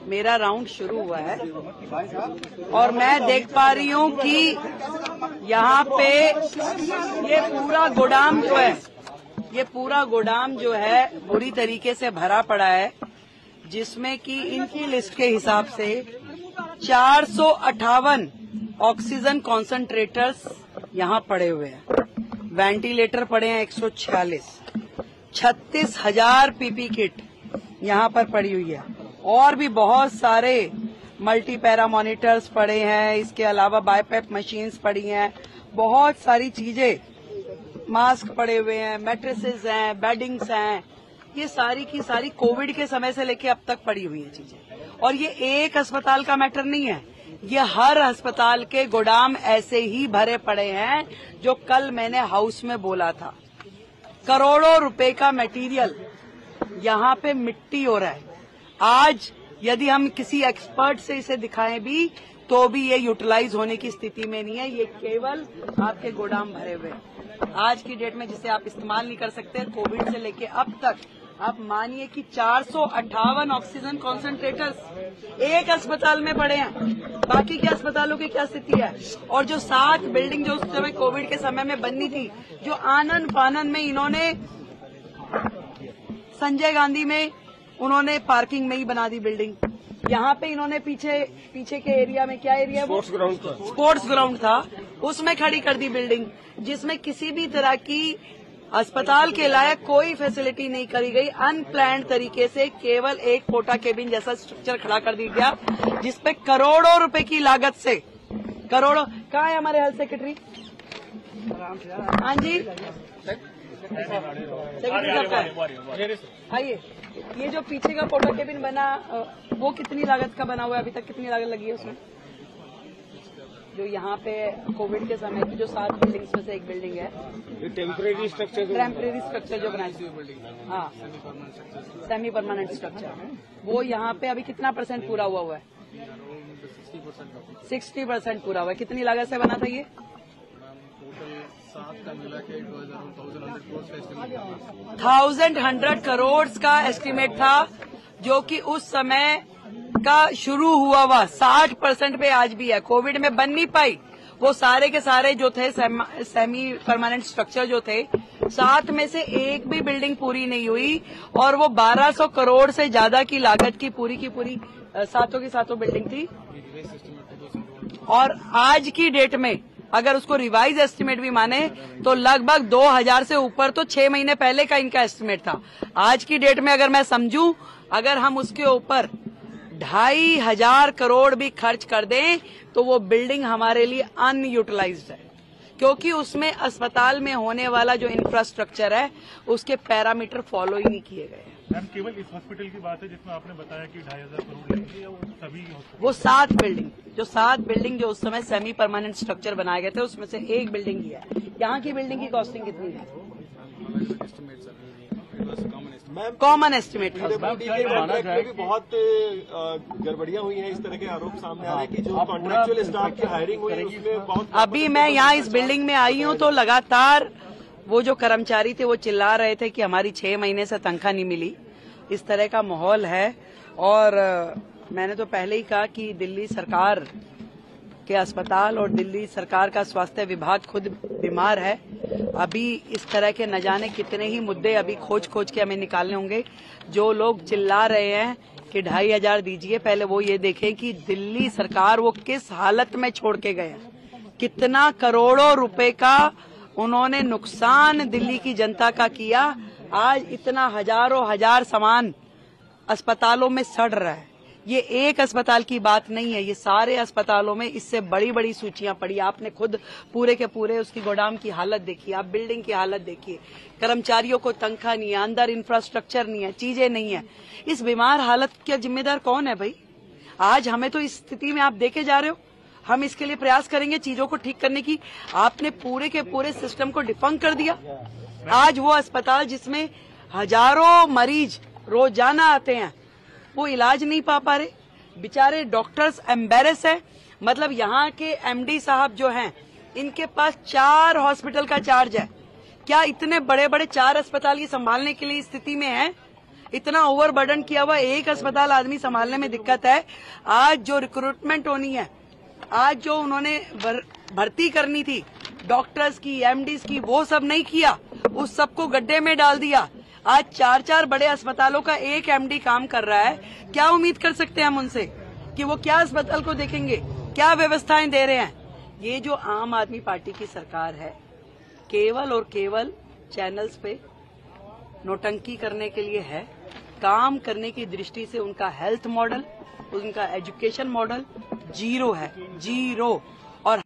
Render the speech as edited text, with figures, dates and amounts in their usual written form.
मेरा राउंड शुरू हुआ है और मैं देख पा रही हूँ कि यहाँ पे ये पूरा गोदाम जो है बुरी तरीके से भरा पड़ा है, जिसमें कि इनकी लिस्ट के हिसाब से 458 ऑक्सीजन कॉन्सेंट्रेटर्स यहाँ पड़े हुए हैं, वेंटिलेटर पड़े हैं 146, 36,000 पीपी किट यहाँ पर पड़ी हुई है और भी बहुत सारे मल्टी पैरा मॉनिटर्स पड़े हैं। इसके अलावा बाईपैप मशीन्स पड़ी हैं, बहुत सारी चीजें, मास्क पड़े हुए हैं, मैट्रेसेस हैं, बेडिंग्स हैं, ये सारी की सारी कोविड के समय से लेके अब तक पड़ी हुई है चीजें। और ये एक अस्पताल का मैटर नहीं है, ये हर अस्पताल के गोदाम ऐसे ही भरे पड़े हैं। जो कल मैंने हाउस में बोला था, करोड़ों रुपए का मटेरियल यहाँ पे मिट्टी हो रहा है। आज यदि हम किसी एक्सपर्ट से इसे दिखाएं भी तो भी ये यूटिलाइज होने की स्थिति में नहीं है। ये केवल आपके गोदाम भरे हुए हैं आज की डेट में, जिसे आप इस्तेमाल नहीं कर सकते। कोविड से लेके अब तक आप मानिए कि 458 ऑक्सीजन कॉन्सेंट्रेटर्स एक अस्पताल में पड़े हैं। बाकी के अस्पतालों की क्या स्थिति है? और जो 7 बिल्डिंग जो उस समय कोविड के समय में बननी थी, जो आनन फानन में इन्होंने संजय गांधी में उन्होंने पार्किंग में ही बना दी बिल्डिंग। यहाँ पे इन्होंने पीछे के एरिया में, क्या एरिया है वो? स्पोर्ट्स ग्राउंड था, उसमें खड़ी कर दी बिल्डिंग, जिसमें किसी भी तरह की अस्पताल के लायक कोई फैसिलिटी नहीं करी गई। अनप्लान्ड तरीके से केवल एक पोटा केबिन जैसा स्ट्रक्चर खड़ा कर दिया गया, जिसपे करोड़ों रुपए की लागत से करोड़ों। कहाँ है हमारे हेल्थ सेक्रेटरी? हाँ जी, सेक्रेटरी साहब आइए। ये जो पीछे का पोटा केबिन बना, वो कितनी लागत का बना हुआ है? अभी तक कितनी लागत लगी है उसमें? जो यहाँ पे कोविड के समय की जो 7 बिल्डिंग्स में से एक बिल्डिंग है, टेम्परेरी स्ट्रक्चर जो बनाया, हाँ, सेमी परमानेंट स्ट्रक्चर, वो यहाँ पे अभी कितना % पूरा हुआ है? 60% पूरा हुआ है। कितनी लागत से बना था ये? 1,100 करोड़ का एस्टीमेट था, जो कि उस समय का शुरू हुआ 60% पे आज भी है। कोविड में बन नहीं पाई। वो सारे के सारे जो थे सेमी परमानेंट स्ट्रक्चर जो थे, 7 में से एक भी बिल्डिंग पूरी नहीं हुई और वो 1200 करोड़ से ज्यादा की लागत की पूरी 7 बिल्डिंग थी। और आज की डेट में अगर उसको रिवाइज एस्टिमेट भी माने तो लगभग 2000 से ऊपर तो 6 महीने पहले का इनका एस्टिमेट था। आज की डेट में अगर मैं समझूं, अगर हम उसके ऊपर 2,500 करोड़ भी खर्च कर दें तो वो बिल्डिंग हमारे लिए अनयूटिलाइज्ड है, क्योंकि उसमें अस्पताल में होने वाला जो इंफ्रास्ट्रक्चर है उसके पैरामीटर फॉलो ही नहीं किए गए। मैम, केवल इस हॉस्पिटल की बात है जिसमें आपने बताया कि 2,500 करोड़ लगेंगे, या वो सभी? वो 7 बिल्डिंग जो उस समय सेमी परमानेंट स्ट्रक्चर बनाए गए थे, उसमें से एक बिल्डिंग ही है। यहाँ की बिल्डिंग की कॉस्टिंग कितनी है? कॉमन एस्टिमेट था। भी बहुत गड़बड़ियां हुई हैं, इस तरह के आरोप सामने आ रहे हैं कि जो कॉन्ट्रैक्चुअल स्टाफ की हायरिंग हुई है उसमें बहुत। अभी मैं यहाँ इस बिल्डिंग में आई हूँ तो लगातार वो जो कर्मचारी थे वो चिल्ला रहे थे कि हमारी 6 महीने से तनख्वाह नहीं मिली। इस तरह का माहौल है। और मैंने तो पहले ही कहा कि दिल्ली सरकार के अस्पताल और दिल्ली सरकार का स्वास्थ्य विभाग खुद बीमार है। अभी इस तरह के न जाने कितने ही मुद्दे अभी खोज के हमें निकालने होंगे। जो लोग चिल्ला रहे हैं कि 2,500 दीजिए, पहले वो ये देखें कि दिल्ली सरकार वो किस हालत में छोड़ के गए, कितना करोड़ों रुपए का उन्होंने नुकसान दिल्ली की जनता का किया। आज इतना हजार सामान अस्पतालों में सड़ रहा है। ये एक अस्पताल की बात नहीं है, ये सारे अस्पतालों में इससे बड़ी बड़ी सूचियां पड़ी। आपने खुद पूरे के पूरे उसकी गोदाम की हालत देखी, आप बिल्डिंग की हालत देखिए। कर्मचारियों को तनख्वाह नहीं है, अंदर इंफ्रास्ट्रक्चर नहीं है, चीजें नहीं है। इस बीमार हालत का जिम्मेदार कौन है भाई? आज हमें तो इस स्थिति में आप देखे जा रहे हो। हम इसके लिए प्रयास करेंगे चीजों को ठीक करने की। आपने पूरे के पूरे सिस्टम को डिफंक कर दिया। आज वो अस्पताल जिसमें हजारों मरीज रोजाना आते हैं, वो इलाज नहीं पा रहे। बेचारे डॉक्टर्स एम्बेरस है। मतलब यहाँ के एमडी साहब जो हैं, इनके पास 4 हॉस्पिटल का चार्ज है। क्या इतने बड़े बड़े 4 अस्पताल की संभालने के लिए स्थिति में है? इतना ओवरबर्डन किया हुआ, एक अस्पताल आदमी संभालने में दिक्कत है। आज जो रिक्रूटमेंट होनी है, आज जो उन्होंने भर्ती करनी थी डॉक्टर्स की, एमडीज की, वो सब नहीं किया, उस सबको गड्ढे में डाल दिया। आज 4-4 बड़े अस्पतालों का एक एमडी काम कर रहा है। क्या उम्मीद कर सकते हैं हम उनसे कि वो क्या अस्पताल को देखेंगे, क्या व्यवस्थाएं दे रहे हैं? ये जो आम आदमी पार्टी की सरकार है, केवल और केवल चैनल्स पे नोटंकी करने के लिए है। काम करने की दृष्टि से उनका हेल्थ मॉडल, उनका एजुकेशन मॉडल जीरो है, जीरो।